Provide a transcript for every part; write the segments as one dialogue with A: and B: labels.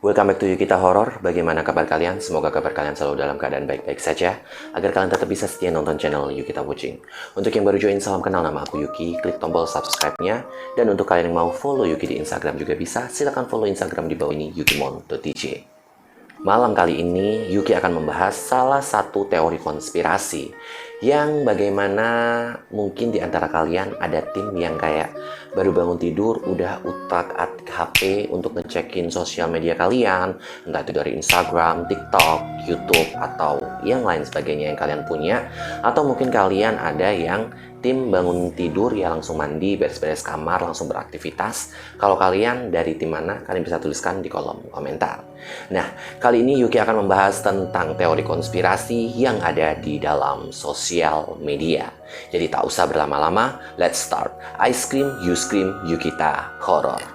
A: Welcome back to Yukita Horror. Bagaimana kabar kalian? Semoga kabar kalian selalu dalam keadaan baik-baik saja, agar kalian tetap bisa setia nonton channel Yukita Watching. Untuk yang baru join, salam kenal, nama aku Yuki. Klik tombol subscribe-nya. Dan untuk kalian yang mau follow Yuki di Instagram juga bisa. Silahkan follow Instagram di bawah ini, yukimon.tj. Malam kali ini, Yuki akan membahas salah satu teori konspirasi yang bagaimana mungkin di antara kalian ada tim yang kayak baru bangun tidur udah utak-atik HP untuk ngecekin sosial media kalian, entah itu dari Instagram, TikTok, YouTube, atau yang lain sebagainya yang kalian punya. Atau mungkin kalian ada yang tim bangun tidur ya langsung mandi, beres-beres kamar, langsung beraktivitas. Kalau kalian dari tim mana, kalian bisa tuliskan di kolom komentar. Nah, kali ini Yuki akan membahas tentang teori konspirasi yang ada di dalam sosial media. Jadi tak usah berlama-lama, let's start. I scream, you scream, Yukita Horror.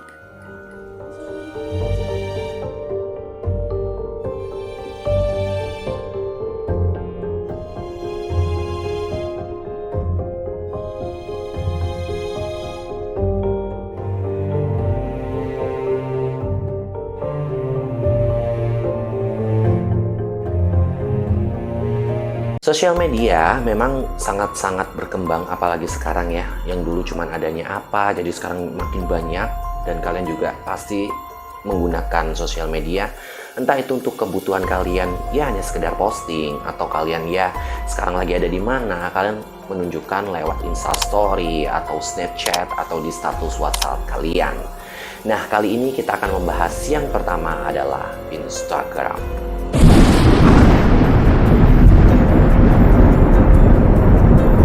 A: Sosial media memang sangat-sangat berkembang, apalagi sekarang ya. Yang dulu cuman adanya apa, jadi sekarang makin banyak. Dan kalian juga pasti menggunakan sosial media. Entah itu untuk kebutuhan kalian, ya hanya sekedar posting. Atau kalian ya sekarang lagi ada di mana, kalian menunjukkan lewat Instastory atau Snapchat atau di status WhatsApp kalian. Nah, kali ini kita akan membahas yang pertama adalah Instagram.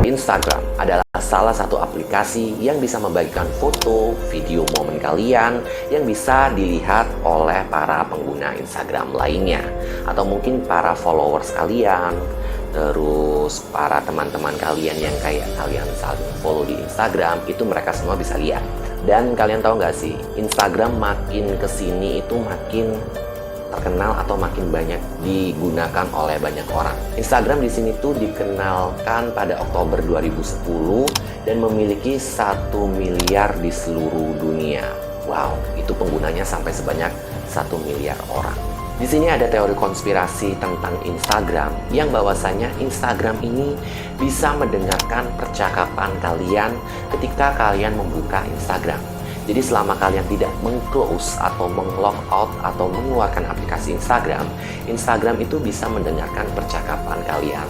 A: Instagram adalah salah satu aplikasi yang bisa membagikan foto, video momen kalian yang bisa dilihat oleh para pengguna Instagram lainnya. Atau mungkin para followers kalian, terus para teman-teman kalian yang kayak kalian saling follow di Instagram, itu mereka semua bisa lihat. Dan kalian tahu nggak sih, Instagram makin kesini itu makin terkenal atau makin banyak digunakan oleh banyak orang. Instagram di sini tuh dikenalkan pada Oktober 2010 dan memiliki 1 miliar di seluruh dunia. Wow, itu penggunanya sampai sebanyak 1 miliar orang. Di sini ada teori konspirasi tentang Instagram yang bahwasanya Instagram ini bisa mendengarkan percakapan kalian ketika kalian membuka Instagram. Jadi selama kalian tidak meng-close atau meng-log out atau mengeluarkan aplikasi Instagram, Instagram itu bisa mendengarkan percakapan kalian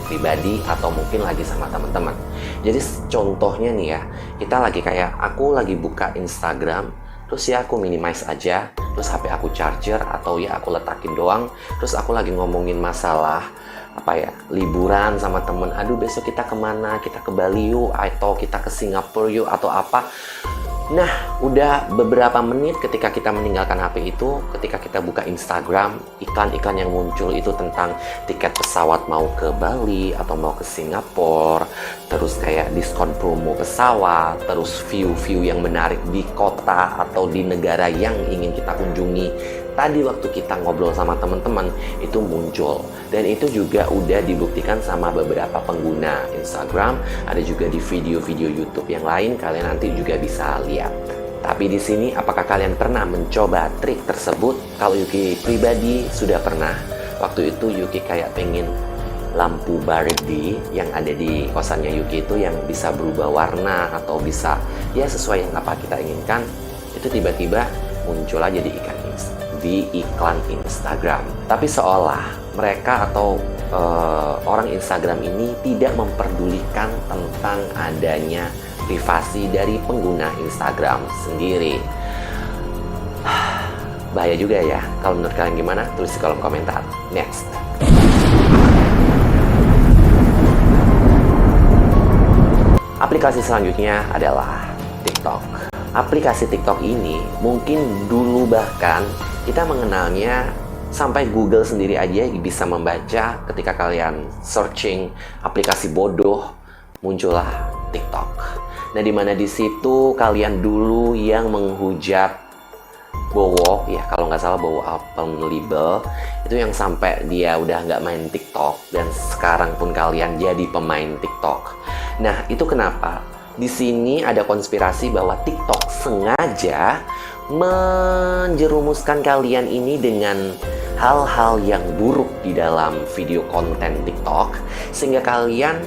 A: pribadi atau mungkin lagi sama teman-teman. Jadi contohnya nih ya, kita lagi kayak aku lagi buka Instagram, terus ya aku minimize aja, terus HP aku charger atau ya aku letakin doang, terus aku lagi ngomongin masalah liburan sama temen, aduh besok kita kemana, kita ke Bali yuk, atau kita ke Singapura yuk, atau apa. Nah, udah beberapa menit ketika kita meninggalkan HP itu, ketika kita buka Instagram, iklan-iklan yang muncul itu tentang tiket pesawat mau ke Bali atau mau ke Singapura, terus kayak diskon promo pesawat, terus view-view yang menarik di kota atau di negara yang ingin kita kunjungi. Tadi waktu kita ngobrol sama teman-teman itu muncul, dan itu juga udah dibuktikan sama beberapa pengguna Instagram, ada juga di video-video YouTube yang lain, kalian nanti juga bisa lihat. Tapi di sini apakah kalian pernah mencoba trik tersebut? Kalau Yuki pribadi sudah pernah. Waktu itu Yuki kayak pengen lampu Barbie yang ada di kosannya Yuki itu yang bisa berubah warna atau bisa ya sesuai yang apa kita inginkan. Itu tiba-tiba muncul aja di iklan Instagram. Tapi seolah mereka atau orang Instagram ini tidak memperdulikan tentang adanya privasi dari pengguna Instagram sendiri. Bahaya juga ya. Kalau menurut kalian gimana? Tulis di kolom komentar. Next. Aplikasi selanjutnya adalah TikTok. Aplikasi TikTok ini mungkin dulu bahkan kita mengenalnya sampai Google sendiri aja bisa membaca ketika kalian searching aplikasi bodoh, muncullah TikTok. Nah, dimana di situ kalian dulu yang menghujat Bowo, ya kalau nggak salah Bowo Apple itu yang sampai dia udah nggak main TikTok dan sekarang pun kalian jadi pemain TikTok. Nah, itu kenapa? Di sini ada konspirasi bahwa TikTok sengaja menjerumuskan kalian ini dengan hal-hal yang buruk di dalam video konten TikTok, sehingga kalian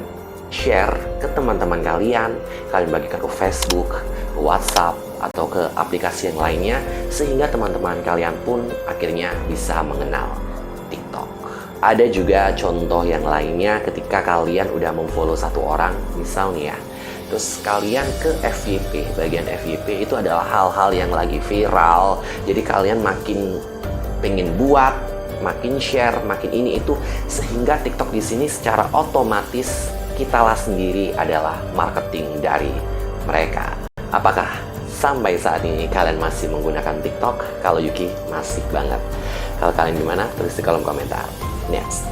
A: share ke teman-teman kalian bagikan ke Facebook, ke WhatsApp, atau ke aplikasi yang lainnya, sehingga teman-teman kalian pun akhirnya bisa mengenal TikTok. Ada juga contoh yang lainnya ketika kalian udah memfollow satu orang, misal nih ya, terus kalian ke FYP, bagian FYP itu adalah hal-hal yang lagi viral, jadi kalian makin pengen buat, makin share, makin ini itu, sehingga TikTok di sini secara otomatis kitalah sendiri adalah marketing dari mereka. Apakah sampai saat ini kalian masih menggunakan TikTok? Kalau Yuki masih banget. Kalau kalian gimana? Tulis di kolom komentar. Next.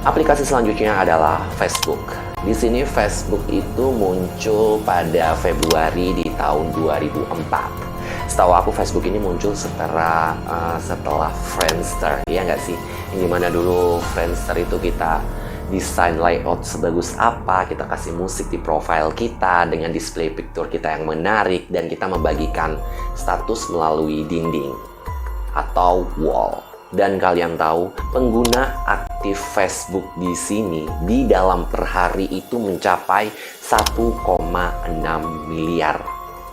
A: Aplikasi selanjutnya adalah Facebook. Di sini Facebook itu muncul pada Februari di tahun 2004. Setahu aku Facebook ini muncul setelah Friendster, ya nggak sih? Yang dimana dulu Friendster itu kita desain layout sebagus apa, kita kasih musik di profile kita dengan display picture kita yang menarik, dan kita membagikan status melalui dinding atau wall. Dan kalian tahu, pengguna aktif Facebook di sini di dalam per hari itu mencapai 1,6 miliar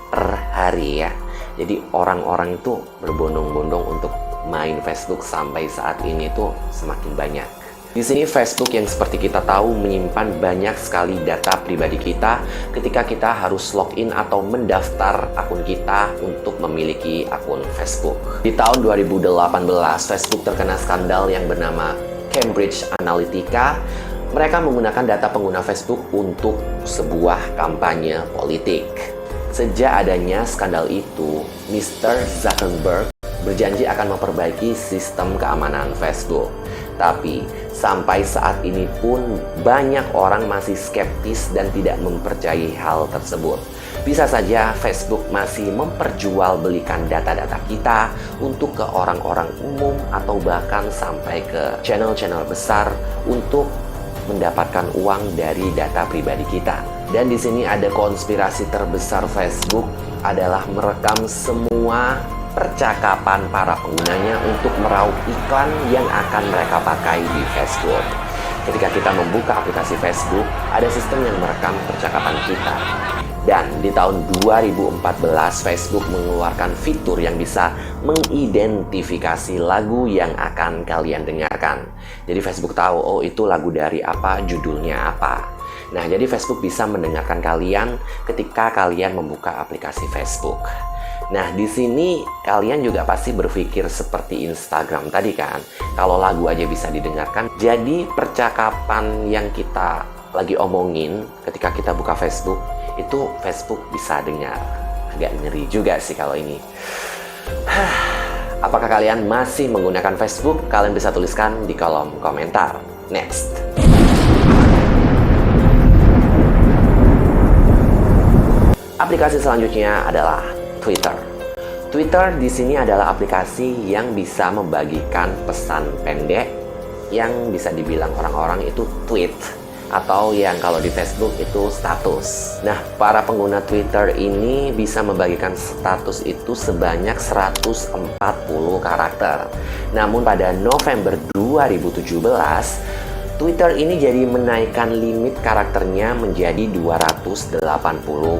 A: per hari ya. Jadi orang-orang itu berbondong-bondong untuk main Facebook sampai saat ini tuh semakin banyak. Di sini Facebook yang seperti kita tahu menyimpan banyak sekali data pribadi kita ketika kita harus login atau mendaftar akun kita untuk memiliki akun Facebook. Di tahun 2018, Facebook terkena skandal yang bernama Cambridge Analytica. Mereka menggunakan data pengguna Facebook untuk sebuah kampanye politik. Sejak adanya skandal itu, Mr. Zuckerberg berjanji akan memperbaiki sistem keamanan Facebook. Tapi sampai saat ini pun banyak orang masih skeptis dan tidak mempercayai hal tersebut. Bisa saja Facebook masih memperjualbelikan data-data kita untuk ke orang-orang umum atau bahkan sampai ke channel-channel besar untuk mendapatkan uang dari data pribadi kita. Dan di sini ada konspirasi terbesar Facebook adalah merekam semua percakapan para penggunanya untuk meraup iklan yang akan mereka pakai di Facebook. Ketika kita membuka aplikasi Facebook, ada sistem yang merekam percakapan kita. Dan di tahun 2014, Facebook mengeluarkan fitur yang bisa mengidentifikasi lagu yang akan kalian dengarkan. Jadi Facebook tahu, oh itu lagu dari apa, judulnya apa. Nah, jadi Facebook bisa mendengarkan kalian ketika kalian membuka aplikasi Facebook. Nah, di sini kalian juga pasti berpikir seperti Instagram tadi kan. Kalau lagu aja bisa didengarkan, jadi percakapan yang kita lagi omongin ketika kita buka Facebook, itu Facebook bisa dengar. Agak ngeri juga sih kalau ini. Apakah kalian masih menggunakan Facebook? Kalian bisa tuliskan di kolom komentar. Next. Aplikasi selanjutnya adalah Twitter. Twitter di sini adalah aplikasi yang bisa membagikan pesan pendek yang bisa dibilang orang-orang itu tweet, atau yang kalau di Facebook itu status. Nah, para pengguna Twitter ini bisa membagikan status itu sebanyak 140 karakter. Namun pada November 2017, Twitter ini jadi menaikkan limit karakternya menjadi 280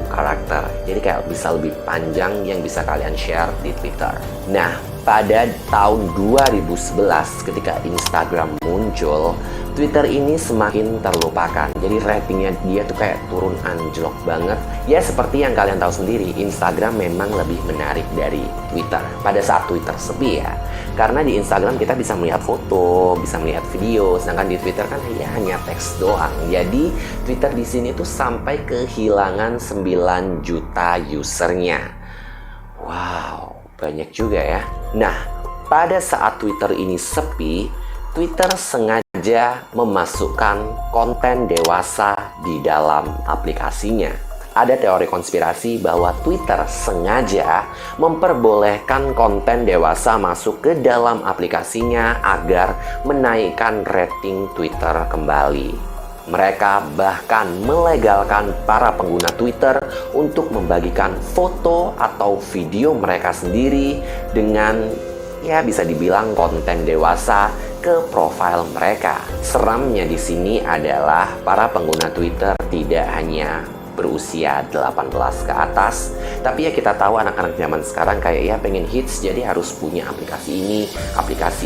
A: karakter. Jadi kayak bisa lebih panjang yang bisa kalian share di Twitter. Nah, pada tahun 2011 ketika Instagram muncul, Twitter ini semakin terlupakan. Jadi ratingnya dia tuh kayak turun anjlok banget. Ya seperti yang kalian tahu sendiri, Instagram memang lebih menarik dari Twitter pada saat Twitter sepi ya. Karena di Instagram kita bisa melihat foto, bisa melihat video, sedangkan di Twitter kan ya hanya teks doang. Jadi Twitter di sini tuh sampai kehilangan 9 juta usernya. Wow, banyak juga ya. Nah, pada saat Twitter ini sepi, Twitter sengaja memasukkan konten dewasa di dalam aplikasinya. Ada teori konspirasi bahwa Twitter sengaja memperbolehkan konten dewasa masuk ke dalam aplikasinya agar menaikkan rating Twitter kembali. Mereka bahkan melegalkan para pengguna Twitter untuk membagikan foto atau video mereka sendiri dengan ya bisa dibilang konten dewasa ke profil mereka. Seramnya di sini adalah para pengguna Twitter tidak hanya berusia 18 ke atas, tapi ya kita tahu anak-anak zaman sekarang kayak ya pengen hits, jadi harus punya aplikasi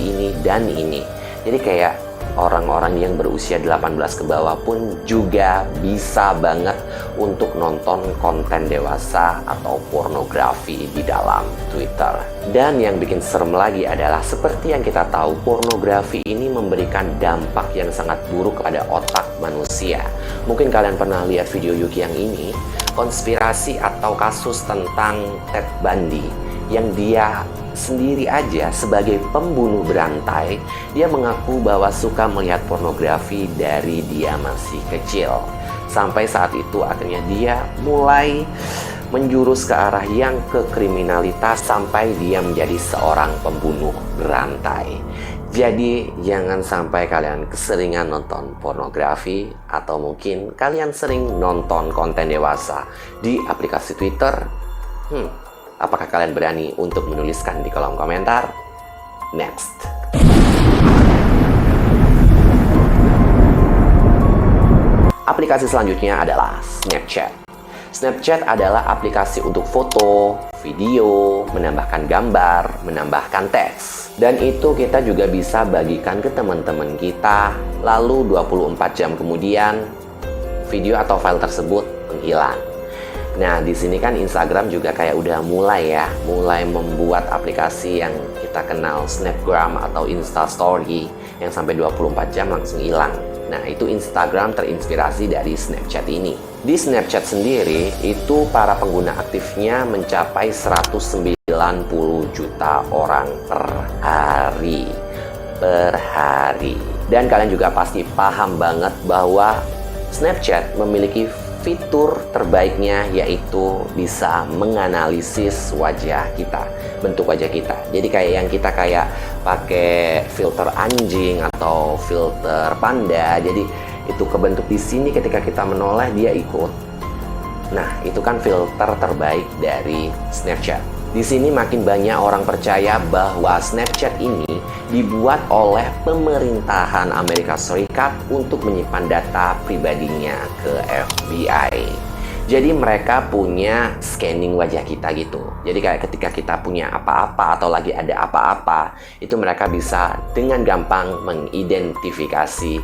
A: ini, dan ini. Jadi kayak orang-orang yang berusia 18 ke bawah pun juga bisa banget untuk nonton konten dewasa atau pornografi di dalam Twitter. Dan yang bikin serem lagi adalah seperti yang kita tahu, pornografi ini memberikan dampak yang sangat buruk kepada otak manusia. Mungkin kalian pernah lihat video Yuki yang ini, konspirasi atau kasus tentang Ted Bundy, yang dia sendiri aja sebagai pembunuh berantai, dia mengaku bahwa suka melihat pornografi dari dia masih kecil. Sampai saat itu akhirnya dia mulai menjurus ke arah yang ke kriminalitas sampai dia menjadi seorang pembunuh berantai. Jadi jangan sampai kalian keseringan nonton pornografi, atau mungkin kalian sering nonton konten dewasa di aplikasi Twitter. Apakah kalian berani untuk menuliskan di kolom komentar? Next. Aplikasi selanjutnya adalah Snapchat. Snapchat adalah aplikasi untuk foto, video, menambahkan gambar, menambahkan teks. Dan itu kita juga bisa bagikan ke teman-teman kita, lalu 24 jam kemudian video atau file tersebut menghilang. Nah, di sini kan Instagram juga kayak udah mulai membuat aplikasi yang kita kenal Snapgram atau Instastory yang sampai 24 jam langsung hilang. Nah, itu Instagram terinspirasi dari Snapchat ini. Di Snapchat sendiri, itu para pengguna aktifnya mencapai 190 juta orang per hari. Dan kalian juga pasti paham banget bahwa Snapchat memiliki fitur terbaiknya, yaitu bisa menganalisis wajah kita, bentuk wajah kita. Jadi kayak yang kita kayak pakai filter anjing atau filter panda, jadi itu kebentuk di sini ketika kita menoleh dia ikut. Nah, itu kan filter terbaik dari Snapchat. Di sini makin banyak orang percaya bahwa Snapchat ini dibuat oleh pemerintahan Amerika Serikat untuk menyimpan data pribadinya ke FBI. Jadi mereka punya scanning wajah kita gitu. Jadi kayak ketika kita punya apa-apa atau lagi ada apa-apa, itu mereka bisa dengan gampang mengidentifikasi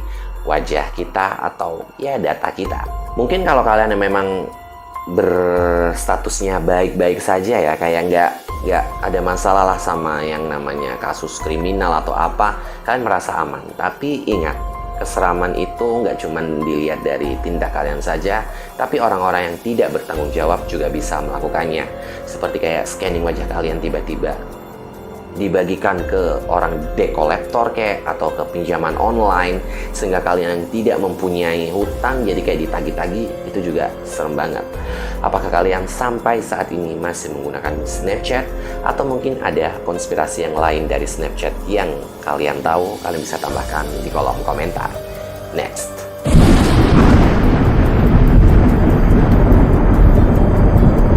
A: wajah kita atau ya data kita. Mungkin kalau kalian yang memang berstatusnya baik-baik saja ya, kayak nggak ada masalah lah sama yang namanya kasus kriminal atau apa, kalian merasa aman. Tapi ingat, keseraman itu nggak cuma dilihat dari tindak kalian saja, tapi orang-orang yang tidak bertanggung jawab juga bisa melakukannya. Seperti kayak scanning wajah kalian tiba-tiba dibagikan ke orang dekolektor kayak atau ke pinjaman online, sehingga kalian yang tidak mempunyai hutang jadi kayak ditagih-tagih. Itu juga serem banget. Apakah kalian sampai saat ini masih menggunakan Snapchat, atau mungkin ada konspirasi yang lain dari Snapchat yang kalian tahu? Kalian bisa tambahkan di kolom komentar. Next.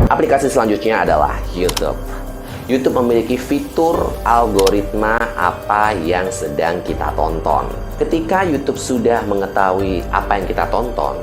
A: Aplikasi selanjutnya adalah YouTube. YouTube memiliki fitur algoritma apa yang sedang kita tonton. Ketika YouTube sudah mengetahui apa yang kita tonton,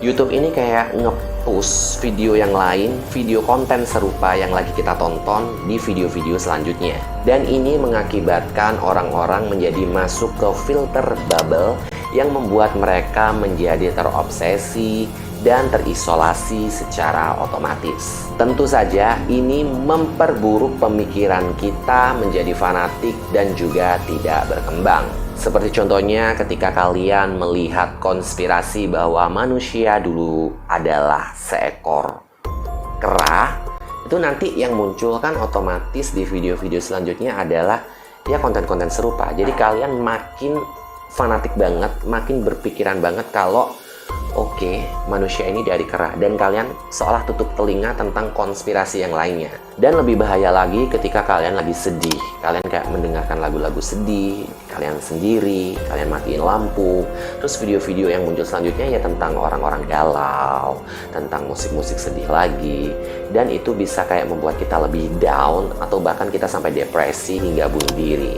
A: YouTube ini kayak nge-push video yang lain, video konten serupa yang lagi kita tonton di video-video selanjutnya. Dan ini mengakibatkan orang-orang menjadi masuk ke filter bubble yang membuat mereka menjadi terobsesi dan terisolasi secara otomatis. Tentu saja ini memperburuk pemikiran kita menjadi fanatik dan juga tidak berkembang. Seperti contohnya ketika kalian melihat konspirasi bahwa manusia dulu adalah seekor kera, itu nanti yang muncul kan otomatis di video-video selanjutnya adalah ya konten-konten serupa. Jadi kalian makin fanatik banget, makin berpikiran banget kalau Oke, manusia ini dari kera dan kalian seolah tutup telinga tentang konspirasi yang lainnya. Dan lebih bahaya lagi ketika kalian lagi sedih. Kalian kayak mendengarkan lagu-lagu sedih, kalian sendiri, kalian matiin lampu. Terus video-video yang muncul selanjutnya ya tentang orang-orang galau, tentang musik-musik sedih lagi. Dan itu bisa kayak membuat kita lebih down atau bahkan kita sampai depresi hingga bunuh diri.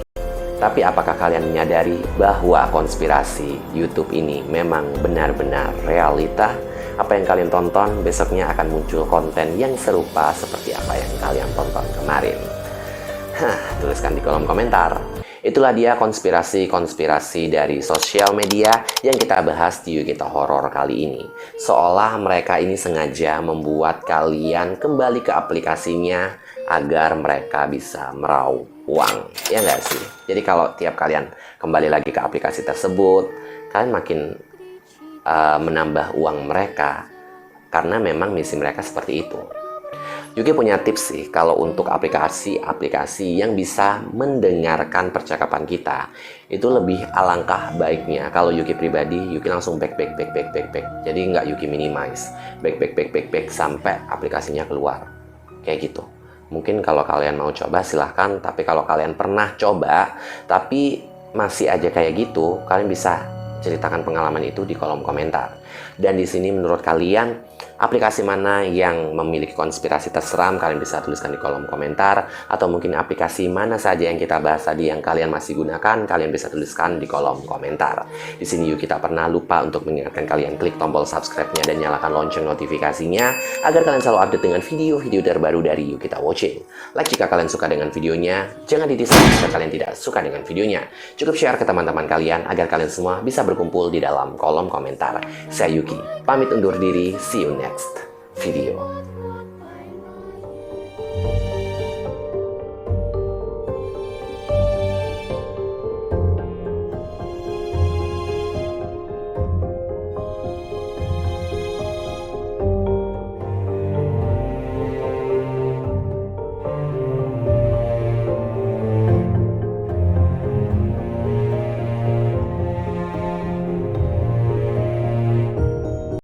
A: Tapi apakah kalian menyadari bahwa konspirasi YouTube ini memang benar-benar realita? Apa yang kalian tonton besoknya akan muncul konten yang serupa seperti apa yang kalian tonton kemarin? Tuliskan di kolom komentar. Itulah dia konspirasi-konspirasi dari sosial media yang kita bahas di Yuk Kita Horor kali ini. Seolah mereka ini sengaja membuat kalian kembali ke aplikasinya agar mereka bisa meraup uang. Ya nggak sih? Jadi kalau tiap kalian kembali lagi ke aplikasi tersebut, kalian makin menambah uang mereka karena memang misi mereka seperti itu. Yuki punya tips sih kalau untuk aplikasi-aplikasi yang bisa mendengarkan percakapan kita. Itu lebih alangkah baiknya. Kalau Yuki pribadi, Yuki langsung back. Jadi nggak Yuki minimize. Back sampai aplikasinya keluar. Kayak gitu. Mungkin kalau kalian mau coba silahkan. Tapi kalau kalian pernah coba tapi masih aja kayak gitu, kalian bisa ceritakan pengalaman itu di kolom komentar. Dan di sini menurut kalian aplikasi mana yang memiliki konspirasi terseram, kalian bisa tuliskan di kolom komentar. Atau mungkin aplikasi mana saja yang kita bahas tadi yang kalian masih gunakan, kalian bisa tuliskan di kolom komentar. Di sini Yuk Kita pernah lupa untuk mengingatkan kalian klik tombol subscribe-nya dan nyalakan lonceng notifikasinya agar kalian selalu update dengan video-video terbaru dari Yuk Kita Watching. Like jika kalian suka dengan videonya, jangan di-dislike jika kalian tidak suka dengan videonya. Cukup share ke teman-teman kalian agar kalian semua bisa berkumpul di dalam kolom komentar. Saya Yuki, pamit undur diri, see you next video.